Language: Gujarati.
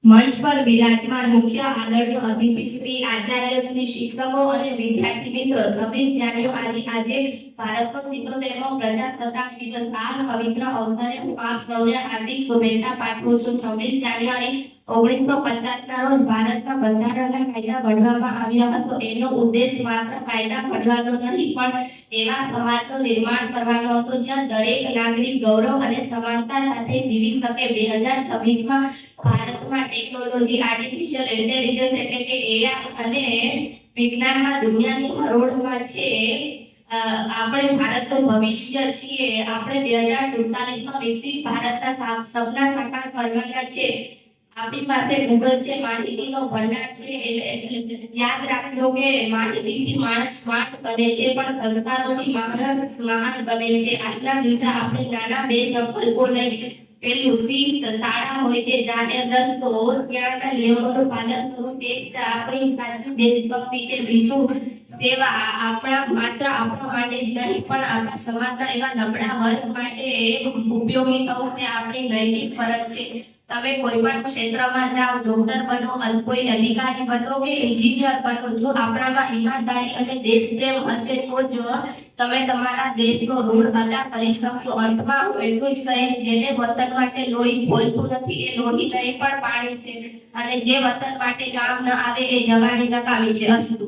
મંચ પર બિરાજમાન મુખ્ય આદરણીય અતિથિ શ્રી આચાર્ય શ્રી શિક્ષકો અને વિદ્યાર્થી મિત્રો 26 જાન્યુઆરી આજે ભારતનો 77મો પ્રજાસત્તાક દિવસ આ પવિત્ર અવસરે હું આપ સૌને હાર્દિક શુભેચ્છા પાઠવું છું। 26 જાન્યુઆરી 1950 ના રોજ ભારતના બંધારણના કાયદા ઘડવામાં આવ્યા હતો। એનો ઉદ્દેશ માત્ર કાયદા ઘડવાનો નહીં પણ એવા સમાજનું નિર્માણ કરવાનો હતો જ્યાં દરેક નાગરિક ગૌરવ અને સમાનતા સાથે જીવી શકે। 2026માં ભારતમાં ટેકનોલોજી આર્ટિફિશિયલ ઇન્ટેલિજન્સ એટલે કે એઆઈ અને વિજ્ઞાનમાં દુનિયાની હરોળમાં છે। આપણે ભારતનું ભવિષ્ય છીએ। આપણે 2047માં વિકસિત ભારતના સપના સાકાર કરવાના છે। આપણી પાસે ગૂગલ છે, માહિતીનો ભંડાર છે। એટલે યાદ રાખજો કે માહિતીથી માણસ સ્માર્ટ બને છે પણ સંસ્કારોથી માણસ મહાન બને છે। આજના દિવસે આપણે નાના બે સંકલ્પો લઈ પેલું શિસ્ત, શાળા હોય કે જાહેર રસ્તો ત્યાંના નિયમોનું પાલન કરવું તે જ આપણી સાચી દેશભક્તિ છે। બીજું સેવા, માત્ર આપણા માટે જ નહીં પણ આપણા સમાજના એવા નબળા વર્ગ માટે ઉપયોગી થવું તે આપણી નૈતિક ફરજ છે। તમે કોઈ પણ ક્ષેત્રમાં જાઓ, ડોક્ટર બનો, કોઈ અધિકારી બનો કે એન્જિનિયર બનો, જો આપણામાં ઈમાનદારી અને દેશપ્રેમ હશે તો જ તમે તમારા દેશનો ઋણ અદા કરી શકશો। અંતમાં હું એટલું જ કહીશ, જેને વતન માટે લોહી ખોલતું નથી એ લોહી નહીં પણ પાણી છે, અને જે વતન માટે કામ ન આવે એ જવાની નકામી છે। અસ્તુ।